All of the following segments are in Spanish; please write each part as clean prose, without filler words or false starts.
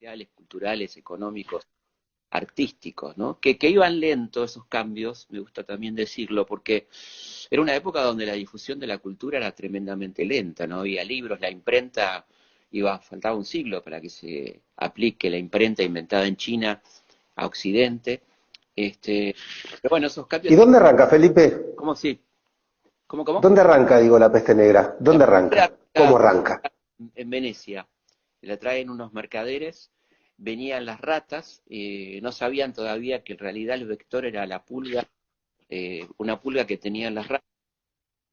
sociales, culturales, económicos, artísticos, ¿no? Que iban lentos esos cambios, me gusta también decirlo, porque era una época donde la difusión de la cultura era tremendamente lenta, no había libros, la imprenta faltaba un siglo para que se aplique la imprenta inventada en China a Occidente. Pero bueno, esos ¿Y cambios, dónde arranca, Felipe? ¿cómo sí? ¿Cómo? ¿Dónde arranca, digo, la peste negra? La ¿Dónde primera arranca? ¿Cómo arranca? en Venecia, la traen unos mercaderes, venían las ratas, no sabían todavía que en realidad el vector era la pulga, una pulga que tenían las ratas,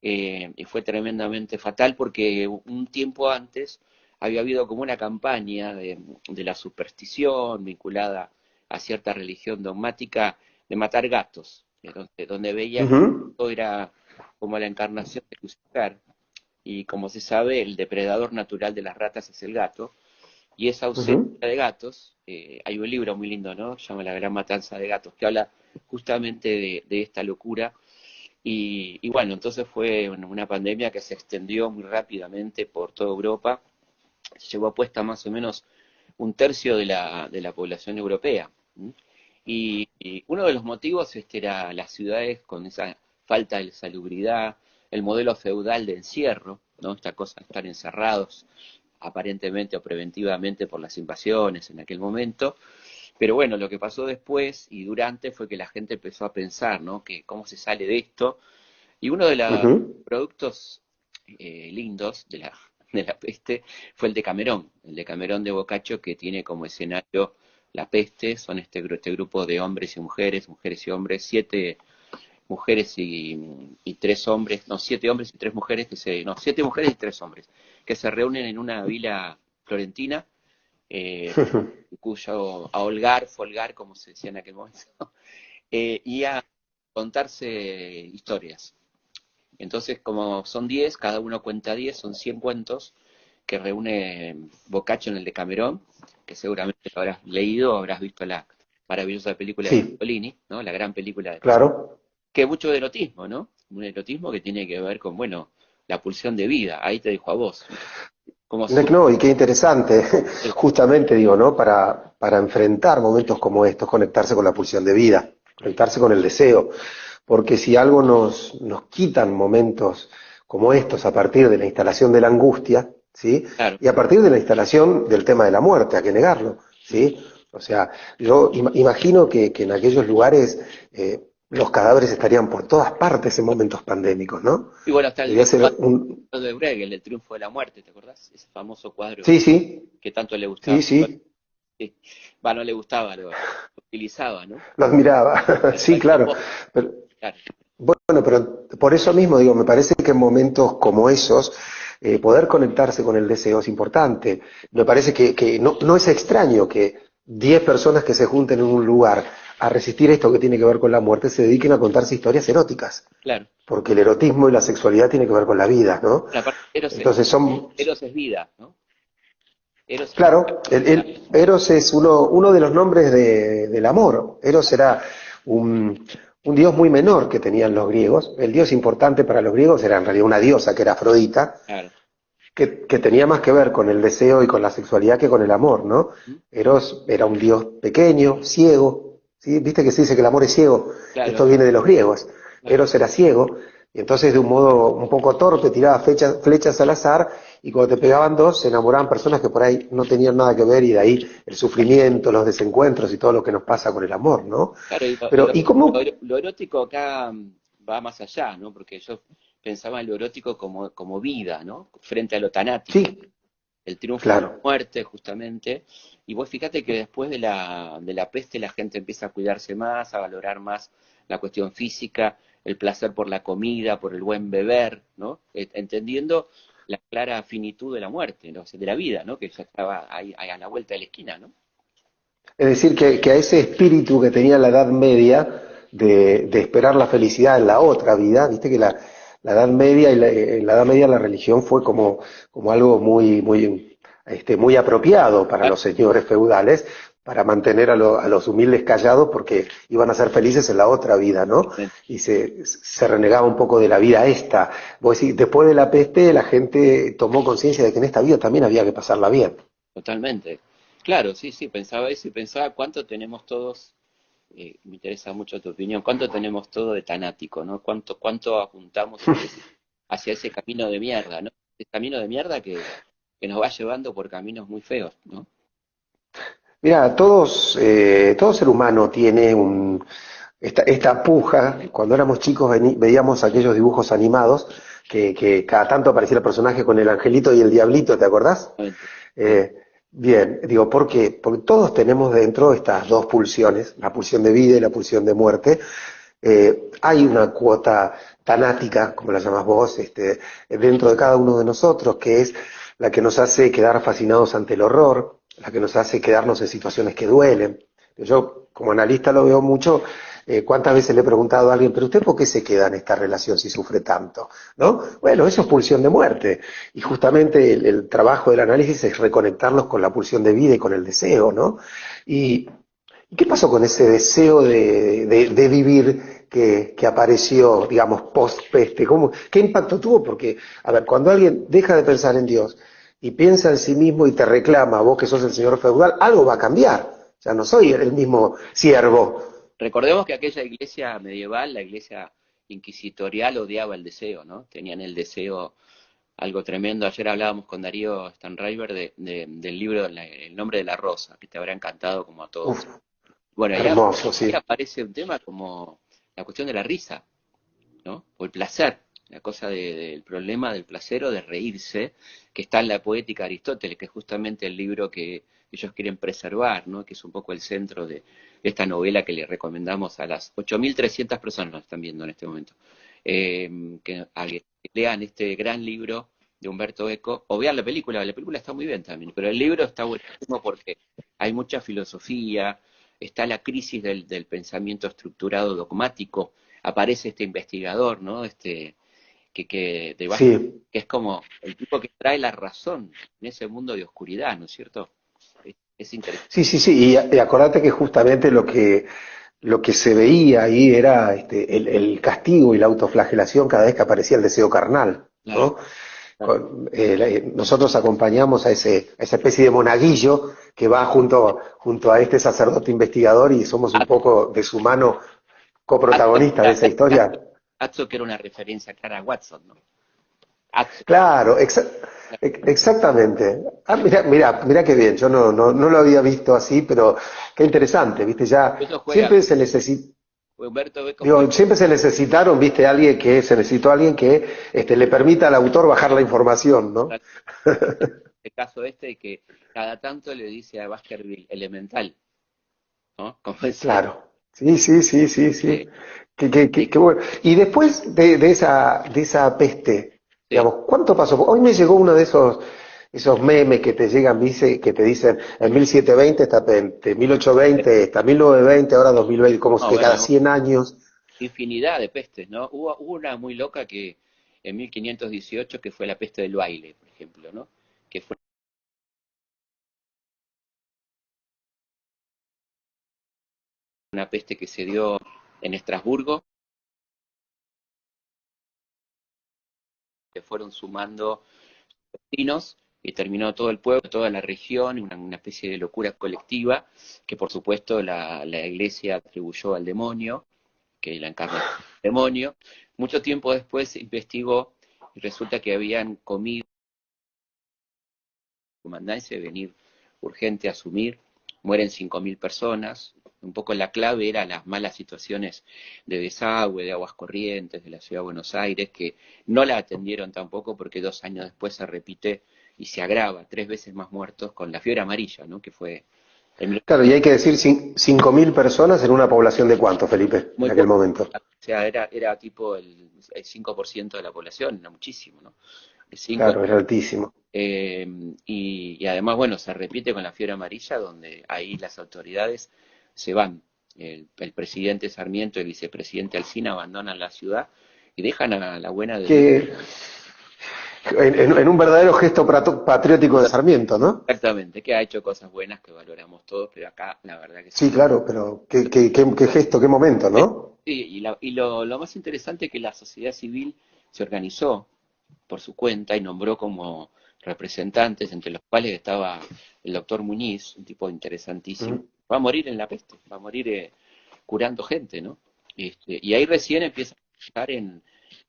y fue tremendamente fatal porque un tiempo antes había habido como una campaña de la superstición vinculada a cierta religión dogmática de matar gatos, donde veían que Ujú, todo era como la encarnación de Lucifer, y como se sabe, el depredador natural de las ratas es el gato, y esa ausencia ujú. de gatos, hay un libro muy lindo, ¿no? Se llama La Gran Matanza de Gatos, que habla justamente de esta locura, y bueno, entonces fue una pandemia que se extendió muy rápidamente por toda Europa, se llevó puesta más o menos un tercio de la población europea. ¿M? Y uno de los motivos era las ciudades con esa falta de salubridad, el modelo feudal de encierro, ¿no? Esta cosa de estar encerrados aparentemente o preventivamente por las invasiones en aquel momento. Pero bueno, lo que pasó después y durante fue que la gente empezó a pensar, ¿no? Que cómo se sale de esto. Y uno de los Ujú. productos lindos de la peste fue el de Camerón de Boccaccio, que tiene como escenario la peste. Son este grupo de hombres y mujeres, mujeres y hombres, siete mujeres y tres hombres, no, siete hombres y tres mujeres, no, siete mujeres y tres hombres, que se reúnen en una vila florentina, eh, cuyo a holgar, folgar, como se decía en aquel momento, y a contarse historias. Entonces, como son 10, cada uno cuenta 10, son 100 cuentos que reúne Boccaccio en el de Camerón, que seguramente lo habrás leído o habrás visto la maravillosa película de Sí, Pasolini, ¿no? La gran película de Pasolini, claro. que es mucho de erotismo, ¿no? Un erotismo que tiene que ver con, bueno, la pulsión de vida. Ahí te dejo a vos. Como surge No, y qué interesante, el... justamente digo, ¿no? Para enfrentar momentos como estos, conectarse con la pulsión de vida, conectarse con el deseo, porque si algo nos quitan momentos como estos a partir de la instalación de la angustia, ¿sí? Claro. Y a partir de la instalación del tema de la muerte, hay que negarlo, ¿sí? O sea, yo imagino que en aquellos lugares los cadáveres estarían por todas partes en momentos pandémicos, ¿no? Y bueno, hasta Debía el ser cuadro un... de Bruegel, el triunfo de la muerte, ¿te acordás? Ese famoso cuadro Sí, sí, que tanto le sí, gustaba. sí, Sí. Va, no le gustaba, lo utilizaba, ¿no? lo admiraba, Pero sí, cualquier claro. cosa, Pero, claro. bueno, pero por eso mismo digo, me parece que en momentos como esos, poder conectarse con el deseo es importante. Me parece que no es extraño que 10 personas que se junten en un lugar a resistir esto que tiene que ver con la muerte se dediquen a contarse historias eróticas, Claro. porque el erotismo y la sexualidad tiene que ver con la vida, ¿no? Bueno, aparte, Entonces son, Eros es vida, ¿no? Eros es claro, Eros es uno de los nombres del amor. Eros era un dios muy menor que tenían los griegos. El dios importante para los griegos era en realidad una diosa que era Afrodita, claro. que tenía más que ver con el deseo y con la sexualidad que con el amor, ¿no? ¿Mm? Eros era un dios pequeño, ciego, ¿sí? Viste que se dice que el amor es ciego. Claro, Esto viene de los griegos. claro. Eros era ciego, y entonces de un modo un poco torpe tiraba flechas al azar, y cuando te pegaban dos se enamoraban personas que por ahí no tenían nada que ver, y de ahí el sufrimiento, los desencuentros y todo lo que nos pasa con el amor, ¿no? Claro, Pero, ¿y cómo? lo erótico acá va más allá, ¿no? Porque yo pensaba en lo erótico como vida, ¿no? Frente a lo tanático, Sí, el triunfo de la claro. muerte, justamente. Y vos fíjate que después de la peste la gente empieza a cuidarse más, a valorar más la cuestión física, el placer por la comida, por el buen beber, ¿no? Entendiendo la clara finitud de la muerte, ¿no? O sea, de la vida, ¿no? Que ya estaba ahí a la vuelta de la esquina, ¿no? Es decir, que a ese espíritu que tenía la Edad Media de esperar la felicidad en la otra vida, viste que la Edad Media en la Edad Media la religión fue como algo muy apropiado para los señores feudales, para mantener a los humildes callados porque iban a ser felices en la otra vida, ¿no? Y se renegaba un poco de la vida esta. Vos decís, después de la peste la gente tomó conciencia de que en esta vida también había que pasarla bien. Totalmente. Claro, sí, sí, pensaba eso y pensaba cuánto tenemos todos, me interesa mucho tu opinión, cuánto tenemos todo de tanático, ¿no? Cuánto apuntamos hacia ese camino de mierda, ¿no? Ese camino de mierda que nos va llevando por caminos muy feos, ¿no? Mira, todo ser humano tiene esta puja. Cuando éramos chicos veíamos aquellos dibujos animados que cada tanto aparecía el personaje con el angelito y el diablito, ¿te acordás? Exactamente. Sí, Eh, Bien, digo, ¿por qué? Porque todos tenemos dentro estas dos pulsiones, la pulsión de vida y la pulsión de muerte. Hay una cuota tanática, como la llamas vos, dentro de cada uno de nosotros, que es la que nos hace quedar fascinados ante el horror, la que nos hace quedarnos en situaciones que duelen. Yo, como analista, lo veo mucho. ¿Cuántas veces le he preguntado a alguien, pero usted por qué se queda en esta relación si sufre tanto? ¿No? Bueno, eso es pulsión de muerte. Y justamente el trabajo del análisis es reconectarnos con la pulsión de vida y con el deseo, ¿no? Y, ¿Y qué pasó con ese deseo de vivir que apareció, digamos, post-peste? ¿Qué impacto tuvo? Porque, a ver, cuando alguien deja de pensar en Dios y piensa en sí mismo y te reclama, vos que sos el señor feudal, algo va a cambiar. O sea, no soy el mismo siervo. recordemos que aquella iglesia medieval, la iglesia inquisitorial, odiaba el deseo, ¿no? Tenían el deseo algo tremendo. Ayer hablábamos con Darío Stanraiver del libro El nombre de la rosa, que te habrá encantado como a todos. Uf, Bueno, hermoso, ahí sí. aparece un tema como la cuestión de la risa, ¿no? O el placer, la cosa del problema del placer o de reírse, que está en la poética de Aristóteles, que es justamente el libro que ellos quieren preservar, ¿no? Que es un poco el centro de esta novela que le recomendamos a las 8.300 personas que nos están viendo en este momento. Que lean este gran libro de Humberto Eco, o vean la película está muy bien también, pero el libro está buenísimo porque hay mucha filosofía, está la crisis del pensamiento estructurado dogmático, aparece este investigador, ¿no? Sí, Que es como el tipo que trae la razón en ese mundo de oscuridad, ¿no es cierto? Es interesante. sí, sí, sí. Y acordate que justamente lo que se veía ahí era el castigo y la autoflagelación cada vez que aparecía el deseo carnal, Claro, ¿no? claro. Nosotros acompañamos a esa especie de monaguillo que va junto a este sacerdote investigador y somos un poco de su mano coprotagonistas de esa historia. Atzo, que era una referencia clara a Watson, ¿no? Atzo, Claro, exactamente. Ah, mira, mira, mira qué bien. Yo no lo había visto así, pero qué interesante, ¿viste? Ya eso juega, siempre se necesita. Humberto Eco juega, Digo, siempre se necesitaron, viste, se necesitó alguien que le permita al autor bajar la información, ¿no? el caso este, que cada tanto le dice a Baskerville elemental, ¿no? Como ese, Claro. Sí, sí, sí, sí, eh, sí. Qué bueno. Y después de esa peste, sí, digamos, ¿cuánto pasó? Hoy me llegó uno de esos memes que te llegan, que te dicen en 1720 está peste, 1820 está 1920, ahora 2020, como no, que cada bueno, 100 años. infinidad de pestes, ¿no? Hubo una muy loca que en 1518 que fue la peste del baile, por ejemplo, ¿no? Que fue una peste que se dio en Estrasburgo, que fueron sumando vecinos y terminó todo el pueblo, toda la región, una especie de locura colectiva que por supuesto la iglesia atribuyó al demonio, que la encarna el demonio. Mucho tiempo después se investigó y resulta que habían comido comandancia de venir urgente a asumir, mueren 5.000 personas. Un poco la clave era las malas situaciones de desagüe, de aguas corrientes de la ciudad de Buenos Aires, que no la atendieron tampoco porque 2 años después se repite y se agrava, 3 veces más muertos con la fiebre amarilla, ¿no? Que fue en Claro, y hay que decir 5.000 personas en una población de cuánto, Felipe, en muy aquel poco. momento. O sea, era tipo el 5% de la población, era muchísimo, ¿no? El 5, Claro, era altísimo. y además, bueno, se repite con la fiebre amarilla, donde ahí las autoridades se van. El presidente Sarmiento y el vicepresidente Alsina abandonan la ciudad y dejan a la buena de Dios. Que en un verdadero gesto patriótico de Sarmiento, ¿no? Exactamente, que ha hecho cosas buenas que valoramos todos, pero acá la verdad que Sí, sí. claro, pero qué gesto, qué momento, ¿no? Sí, y lo más interesante es que la sociedad civil se organizó por su cuenta y nombró como representantes, entre los cuales estaba el doctor Muñiz, un tipo interesantísimo, Mm. va a morir en la peste, va a morir curando gente, ¿no? Y ahí recién empieza a estar en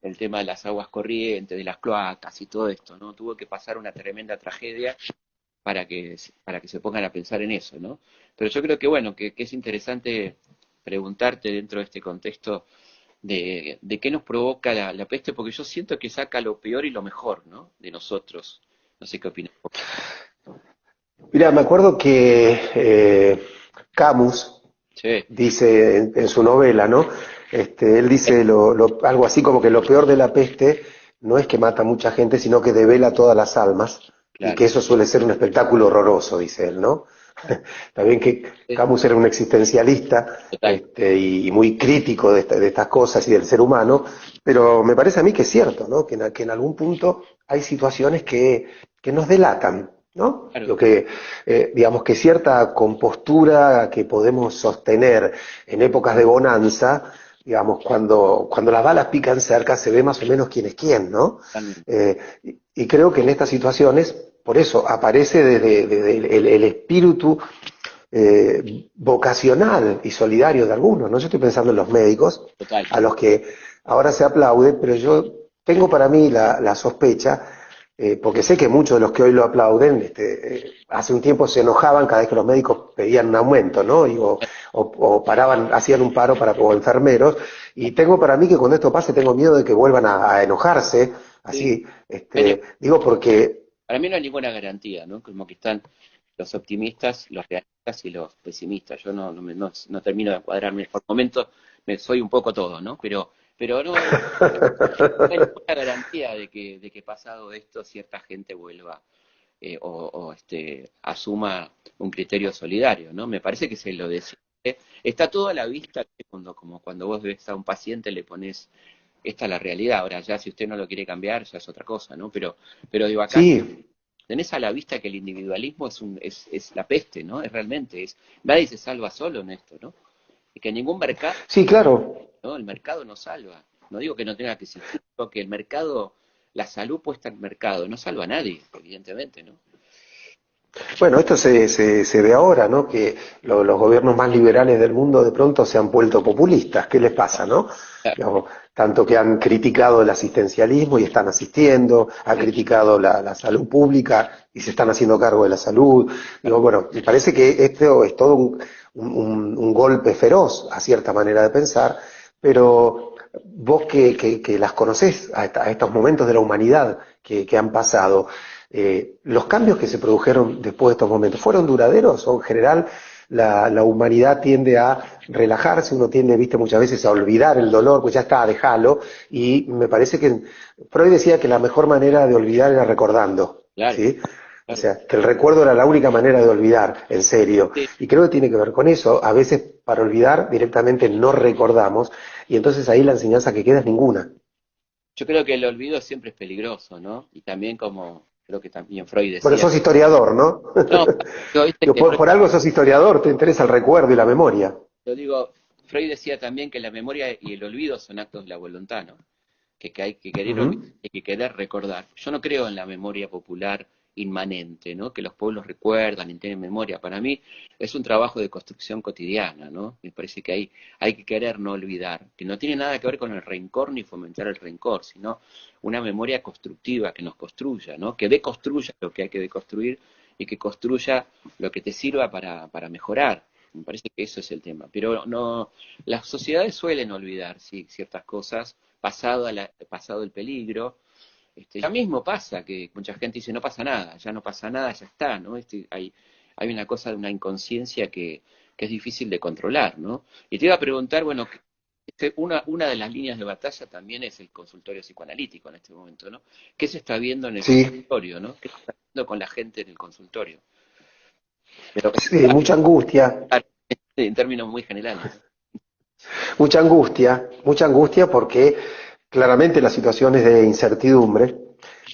el tema de las aguas corrientes, de las cloacas y todo esto, ¿no? Tuvo que pasar una tremenda tragedia para que se pongan a pensar en eso, ¿no? Pero yo creo que, bueno, que es interesante preguntarte dentro de este contexto de qué nos provoca la peste, porque yo siento que saca lo peor y lo mejor, ¿no? De nosotros. No sé qué opinas. Mira, me acuerdo que Camus Sí, dice en su novela, ¿no? Él dice algo así como que lo peor de la peste no es que mata a mucha gente, sino que devela todas las almas y claro. que eso suele ser un espectáculo horroroso, dice él, ¿no? También que Sí, Camus era un existencialista total. y muy crítico de estas cosas y del ser humano, pero me parece a mí que es cierto, ¿no? Que en algún punto hay situaciones que nos delatan, ¿no? Claro, Lo que, digamos que cierta compostura que podemos sostener en épocas de bonanza, digamos, cuando las balas pican cerca se ve más o menos quién es quién, ¿no? totalmente. Y creo que en estas situaciones, por eso aparece desde el espíritu vocacional y solidario de algunos, ¿no? Yo estoy pensando en los médicos, Total. a los que ahora se aplaude, pero yo tengo para mí la sospecha, porque sé que muchos de los que hoy lo aplauden, hace un tiempo se enojaban cada vez que los médicos pedían un aumento, ¿no? O paraban, hacían un paro o enfermeros, y tengo para mí que cuando esto pase tengo miedo de que vuelvan a enojarse, Sí. así, Hay digo porque, Para mí no hay ninguna garantía, ¿no? Como que están los optimistas, los realistas y los pesimistas. Yo no termino de cuadrarme. Por momentos soy un poco todo, ¿no? Pero no hay ninguna garantía de que pasado esto cierta gente vuelva asuma un criterio solidario, ¿no? Me parece que se lo decide. Está todo a la vista, como cuando vos ves a un paciente le pones, esta es la realidad. Ahora ya si usted no lo quiere cambiar ya es otra cosa, ¿no? Pero digo, acá sí, tenés a la vista que el individualismo es la peste, ¿no? Es realmente, nadie se salva solo en esto, ¿no? Y que ningún mercado, sí, claro. ¿no? El mercado no salva. No digo que no tenga que existir, sino que el mercado, la salud puesta en el mercado, no salva a nadie, evidentemente, ¿no? Bueno, esto se ve ahora, ¿no? Que los gobiernos más liberales del mundo de pronto se han vuelto populistas. ¿Qué les pasa, no? Claro, Digamos, tanto que han criticado el asistencialismo y están asistiendo, han sí, criticado la salud pública y se están haciendo cargo de la salud. claro. Digo, bueno, me parece que esto es todo un golpe feroz a cierta manera de pensar, pero vos que las conocés a estos momentos de la humanidad que han pasado, los cambios que se produjeron después de estos momentos, ¿fueron duraderos o en general la humanidad tiende a relajarse, uno tiende, viste, muchas veces a olvidar el dolor, pues ya está, déjalo, y me parece que Freud decía que la mejor manera de olvidar era recordando, Claro, ¿sí? O claro. sea, que el recuerdo era la única manera de olvidar, en serio. Sí, Y creo que tiene que ver con eso. A veces para olvidar directamente no recordamos y entonces ahí la enseñanza que queda es ninguna. yo creo que el olvido siempre es peligroso, ¿no? Y también como creo que también Freud Bueno, decía, sos historiador, ¿no? no, yo viste Digo, que Freud, por algo sos historiador, te interesa el recuerdo y la memoria. yo digo, Freud decía también que la memoria y el olvido son actos de la voluntad, ¿no? Que hay que querer olvidar, Ujú. hay que querer recordar. Yo no creo en la memoria popular inmanente, ¿no? Que los pueblos recuerdan y tienen memoria. Para mí es un trabajo de construcción cotidiana, ¿no? Me parece que hay que querer no olvidar, que no tiene nada que ver con el rencor ni fomentar el rencor, sino una memoria constructiva que nos construya, ¿no? Que deconstruya lo que hay que deconstruir y que construya lo que te sirva para mejorar. Me parece que eso es el tema. Pero no, las sociedades suelen olvidar, sí, ciertas cosas pasado el peligro. Ya mismo pasa que mucha gente dice no pasa nada, ya no pasa nada, ya está, ¿no? Hay una cosa de una inconsciencia que es difícil de controlar, ¿no? Y te iba a preguntar, bueno, una de las líneas de batalla también es el consultorio psicoanalítico en este momento, ¿no? ¿Qué se está viendo en el Sí, consultorio, ¿no? ¿Qué se está viendo con la gente en el consultorio? Pero sí, en términos muy generales, ¿no? mucha angustia porque claramente la situación es de incertidumbre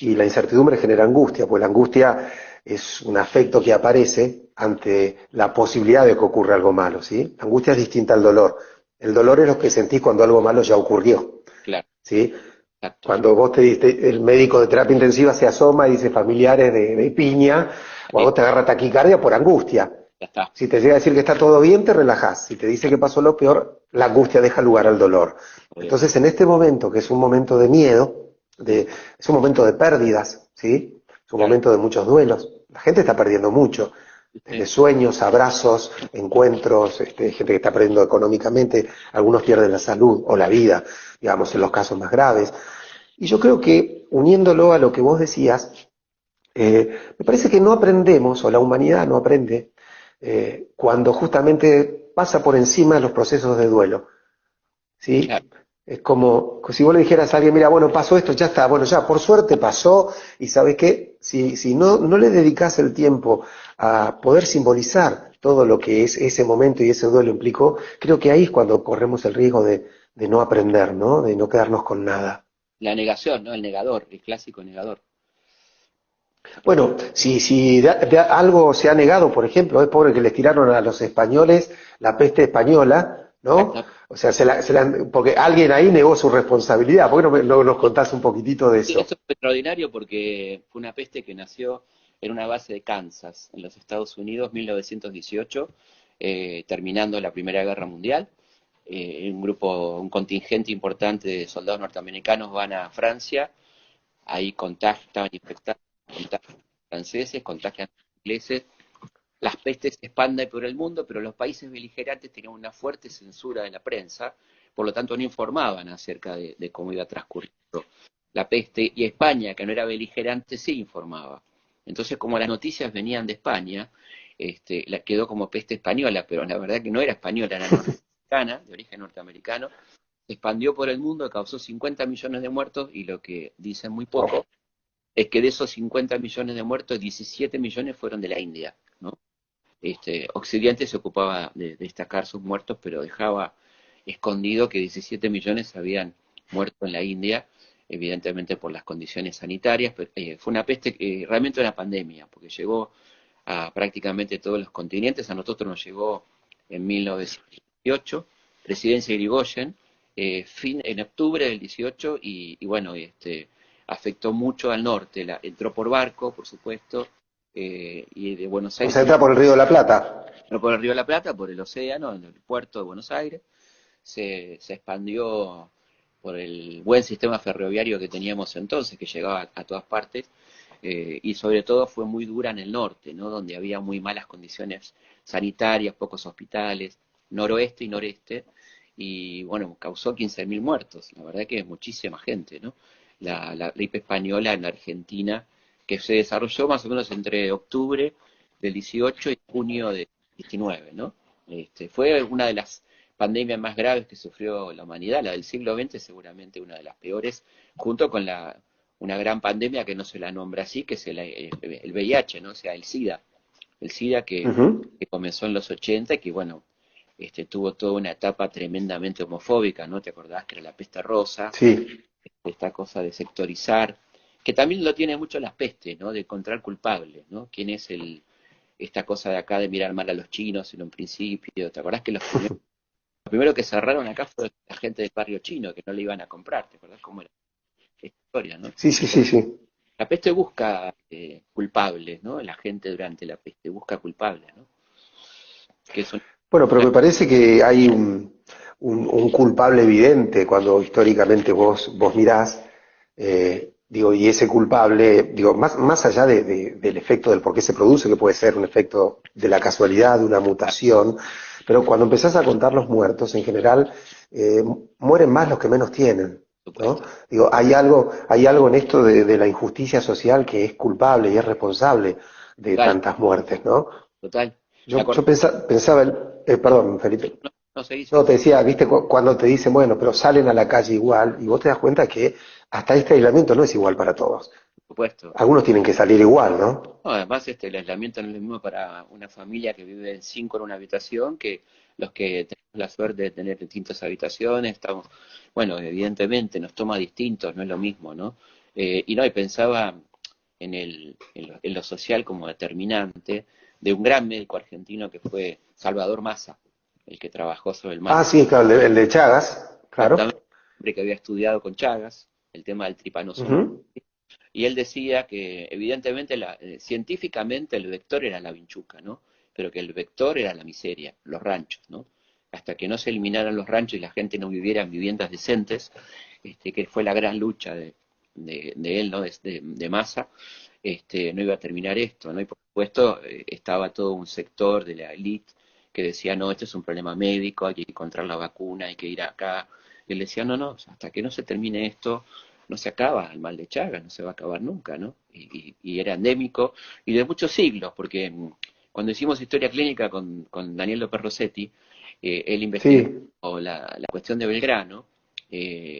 y la incertidumbre genera angustia, pues la angustia es un afecto que aparece ante la posibilidad de que ocurra algo malo, ¿sí? La angustia es distinta al dolor. El dolor es lo que sentís cuando algo malo ya ocurrió, Claro, ¿sí? exacto. Cuando vos te diste, el médico de terapia intensiva se asoma y dice familiares de piña, o a Ahí vos te agarra taquicardia por angustia. ya está. Si te llega a decir que está todo bien, te relajás. Si te dice que pasó lo peor, la angustia deja lugar al dolor. Obviamente. Entonces, en este momento, que es un momento de miedo, es un momento de pérdidas, ¿sí? Es un Claro. momento de muchos duelos. La gente está perdiendo mucho. Desde ¿Viste? sueños, abrazos, encuentros, gente que está perdiendo económicamente, algunos pierden la salud o la vida, digamos, en los casos más graves. Y yo creo que, uniéndolo a lo que vos decías, me parece que no aprendemos, o la humanidad no aprende, cuando justamente pasa por encima de los procesos de duelo, Claro. ¿sí? Es como si vos le dijeras a alguien, mira, bueno, pasó esto, ya está, bueno, ya, por suerte pasó, y sabes qué, si no le dedicás el tiempo a poder simbolizar todo lo que es ese momento y ese duelo implicó, creo que ahí es cuando corremos el riesgo de no aprender, ¿no? De no quedarnos con nada. La negación, ¿no? El negador, el clásico negador. Bueno, si de algo se ha negado, por ejemplo, es pobre que les tiraron a los españoles la peste española, ¿no? Exactamente. O sea, porque alguien ahí negó su responsabilidad. ¿Por qué no nos contás un poquitito de Sí, eso? eso fue extraordinario porque fue una peste que nació en una base de Kansas, en los Estados Unidos, 1918, terminando la Primera Guerra Mundial. Un contingente importante de soldados norteamericanos van a Francia, ahí estaban infectados, contagian franceses, contagian ingleses, las pestes se expanden por el mundo, pero los países beligerantes tenían una fuerte censura de la prensa, por lo tanto no informaban acerca de cómo iba transcurriendo la peste, y España, que no era beligerante, sí informaba. Entonces, como las noticias venían de España, la quedó como peste española, pero la verdad que no era española, era norteamericana, de origen norteamericano, se expandió por el mundo, causó 50 millones de muertos, y lo que dicen muy poco es que de esos 50 millones de muertos, 17 millones fueron de la India, ¿no? Occidente se ocupaba de destacar sus muertos, pero dejaba escondido que 17 millones habían muerto en la India, evidentemente por las condiciones sanitarias. Pero, fue una peste, realmente una pandemia, porque llegó a prácticamente todos los continentes. A nosotros nos llegó en 1918, presidencia de Irigoyen, en octubre del 18, y bueno, afectó mucho al norte. Entró por barco, por supuesto, y de Buenos O Aires sea, entra por el Río de la Plata. no por el Río de la Plata, por el océano, en el puerto de Buenos Aires, se expandió por el buen sistema ferroviario que teníamos entonces, que llegaba a todas partes, y sobre todo fue muy dura en el norte, ¿no? Donde había muy malas condiciones sanitarias, pocos hospitales, noroeste y noreste, y bueno, causó 15.000 muertos, la verdad que es muchísima gente, ¿no? La gripe española en la Argentina, que se desarrolló más o menos entre octubre del 18 y junio de 19, ¿no? Fue una de las pandemias más graves que sufrió la humanidad, la del siglo XX seguramente una de las peores, junto con una gran pandemia que no se la nombra así, que es el VIH, ¿no? O sea, el SIDA Ujú. que comenzó en los 80 y que, bueno, tuvo toda una etapa tremendamente homofóbica, ¿no? ¿Te acordás que era la peste rosa? Sí. Esta cosa de sectorizar, que también lo tiene mucho las pestes, ¿no? De encontrar culpables, ¿no? ¿Quién es esta cosa de acá de mirar mal a los chinos en un principio? ¿Te acordás que lo primero que cerraron acá fue la gente del barrio chino, que no le iban a comprar? ¿Te acordás cómo era esta historia, no? Sí, sí, sí, sí. La peste busca culpables, ¿no? La gente durante la peste busca culpables, ¿no? Que es Bueno, pero me parece que hay un culpable evidente cuando históricamente vos mirás, digo, y ese culpable, digo, más allá del efecto del por qué se produce, que puede ser un efecto de la casualidad, de una mutación, pero cuando empezás a contar los muertos, en general, eh, mueren más los que menos tienen, ¿no? supuesto. Digo, hay algo en esto de la injusticia social que es culpable y es responsable de Total, tantas muertes, ¿no? total. Me Yo acuerdo, pensaba, perdón, Felipe, no, no seguí, no, seguí. te decía, viste, cuando te dicen, bueno, pero salen a la calle igual, y vos te das cuenta que hasta este aislamiento no es igual para todos. Por supuesto. Algunos tienen que salir igual, ¿no? No, además, el aislamiento no es lo mismo para una familia que vive en cinco en una habitación que los que tenemos la suerte de tener distintas habitaciones. Estamos, bueno, evidentemente nos toma distintos, no es lo mismo, ¿no? Y no, y pensaba en lo social como determinante de un gran médico argentino que fue Salvador Massa, el que trabajó sobre el mal Ah, de sí, claro, el de Chagas, claro. exactamente, hombre que había estudiado con Chagas, el tema del trypanosoma. Ujú. Y él decía que evidentemente científicamente el vector era la vinchuca, ¿no? Pero que el vector era la miseria, los ranchos, ¿no? Hasta que no se eliminaran los ranchos y la gente no viviera en viviendas decentes, que fue la gran lucha de él, ¿no? De Massa, no iba a terminar esto, ¿no? Y por supuesto estaba todo un sector de la élite que decía, no, esto es un problema médico, hay que encontrar la vacuna, hay que ir acá. Y él decía, no, no, hasta que no se termine esto, no se acaba el mal de Chagas, no se va a acabar nunca, ¿no? Y era endémico y de muchos siglos, porque cuando hicimos historia clínica con Daniel López Rossetti, él investigó Sí, la cuestión de Belgrano.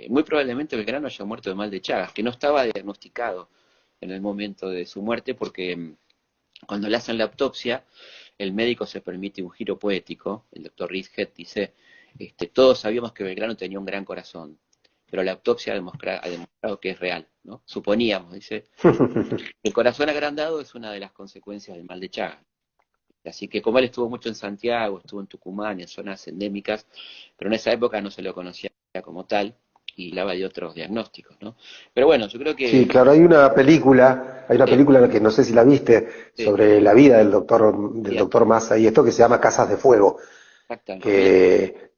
Muy probablemente Belgrano haya muerto de mal de Chagas, que no estaba diagnosticado en el momento de su muerte, porque cuando le hacen la autopsia, el médico se permite un giro poético, el doctor Riesget dice, todos sabíamos que Belgrano tenía un gran corazón, pero la autopsia ha demostrado que es real, ¿no? Suponíamos, dice, el corazón agrandado es una de las consecuencias del mal de Chagas. Así que como él estuvo mucho en Santiago, estuvo en Tucumán, en zonas endémicas, pero en esa época no se lo conocía como tal y hablaba de otros diagnósticos, ¿no? Pero bueno, yo creo sí, que claro, hay una eh, película que no sé si la viste, eh, sobre la vida del bien, doctor Massa y esto que se llama Casas de Fuego, exactamente, bien, que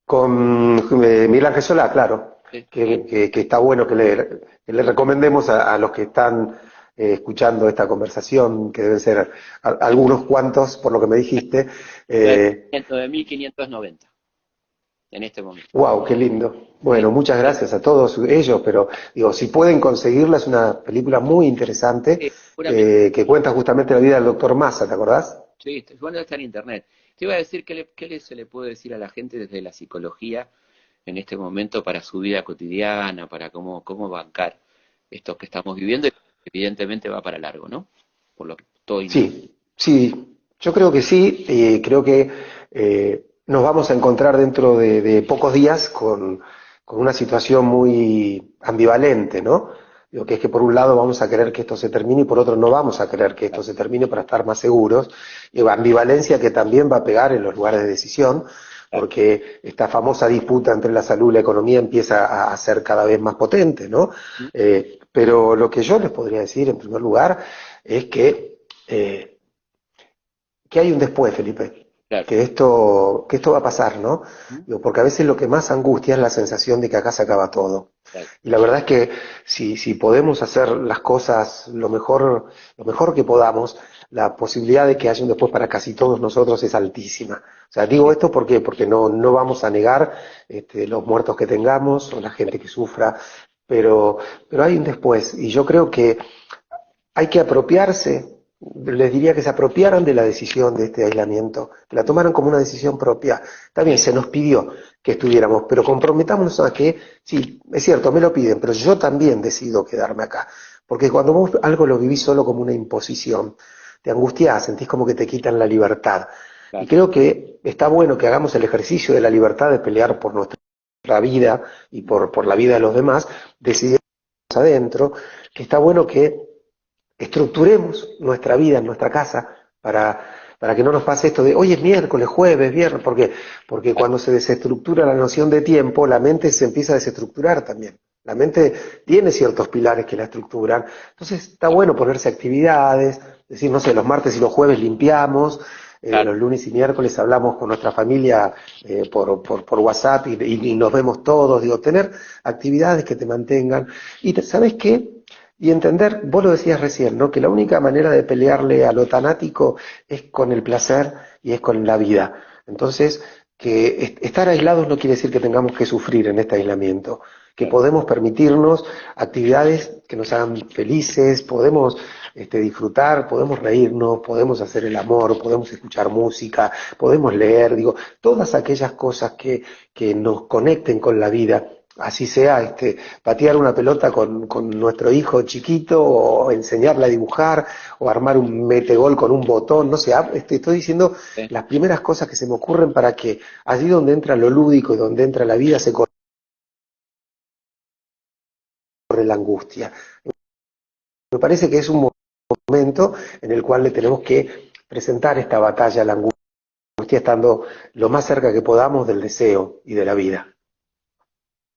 con Miguel Ángel Solá, claro, bien, que está bueno que le recomendemos a los que están escuchando esta conversación, que deben ser algunos cuantos, por lo que me dijiste. Eh, 9.590 en este momento. wow, qué lindo. Sí, Bueno, muchas sí, gracias a todos ellos, pero digo, si pueden conseguirla, es una película muy interesante sí, seguramente. que cuenta justamente la vida del doctor Massa, ¿te acordás? Sí, bueno, está en internet. Te iba a decir se le puede decir a la gente desde la psicología en este momento para su vida cotidiana, para cómo bancar esto que estamos viviendo y evidentemente va para largo, ¿no? Por lo que todo indica. Sí, sí, yo creo que sí, creo que nos vamos a encontrar dentro de pocos días con una situación muy ambivalente, ¿no? Digo, que es que por un lado vamos a querer que esto se termine y por otro no vamos a querer que esto se termine para estar más seguros. Y ambivalencia que también va a pegar en los lugares de decisión, Claro. porque esta famosa disputa entre la salud y la economía empieza a ser cada vez más potente, ¿no? ¿Mm? Pero lo que yo les podría decir, en primer lugar, es eh, que hay un después, Felipe, Claro. que esto va a pasar, ¿no? ¿Mm? Digo, porque a veces lo que más angustia es la sensación de que acá se acaba todo. Claro. Y la verdad es que si podemos hacer las cosas lo mejor que podamos, la posibilidad de que haya un después para casi todos nosotros es altísima. O sea, digo Sí, esto porque no vamos a negar los muertos que tengamos o la gente que sufra, pero, pero hay un después. Y yo creo que hay que apropiarse, les diría que se apropiaran de la decisión de este aislamiento, que la ¿Mm? tomaran como una decisión propia. Está bien, Bien, se nos pidió que estuviéramos, pero comprometámonos a que, sí, es cierto, me lo piden, pero yo también decido quedarme acá. Porque cuando vos algo lo vivís solo como una imposición, te angustiás, sentís como que te quitan la libertad. Y claro. creo que está bueno que hagamos el ejercicio de la libertad de pelear por nuestra vida y por la vida de los demás, decidir adentro, que está bueno que estructuremos nuestra vida en nuestra casa para que no nos pase esto de hoy es miércoles, jueves, viernes, porque cuando se desestructura la noción de tiempo, la mente se empieza a desestructurar también. La mente tiene ciertos pilares que la estructuran. Entonces está bueno ponerse actividades, decir, no sé, los martes y los jueves limpiamos, Claro. los lunes y miércoles hablamos con nuestra familia por WhatsApp y nos vemos todos, digo, tener actividades que te mantengan. Y ¿sabes qué? Y entender, vos lo decías recién, ¿no? Que la única manera de pelearle a lo tanático es con el placer y es con la vida. Entonces, que estar aislados no quiere decir que tengamos que sufrir en este aislamiento, que Claro. podemos permitirnos actividades que nos hagan felices, podemos disfrutar, podemos reírnos, podemos hacer el amor, podemos escuchar música, podemos leer, digo, todas aquellas cosas que nos conecten con la vida, así sea patear una pelota con nuestro hijo chiquito, o enseñarle a dibujar, o armar un metegol con un botón, no sé, estoy diciendo Sí. las primeras cosas que se me ocurren para que allí donde entra lo lúdico y donde entra la vida se corre la angustia. Me parece que es un momento en el cual le tenemos que presentar esta batalla a la angustia estando lo más cerca que podamos del deseo y de la vida.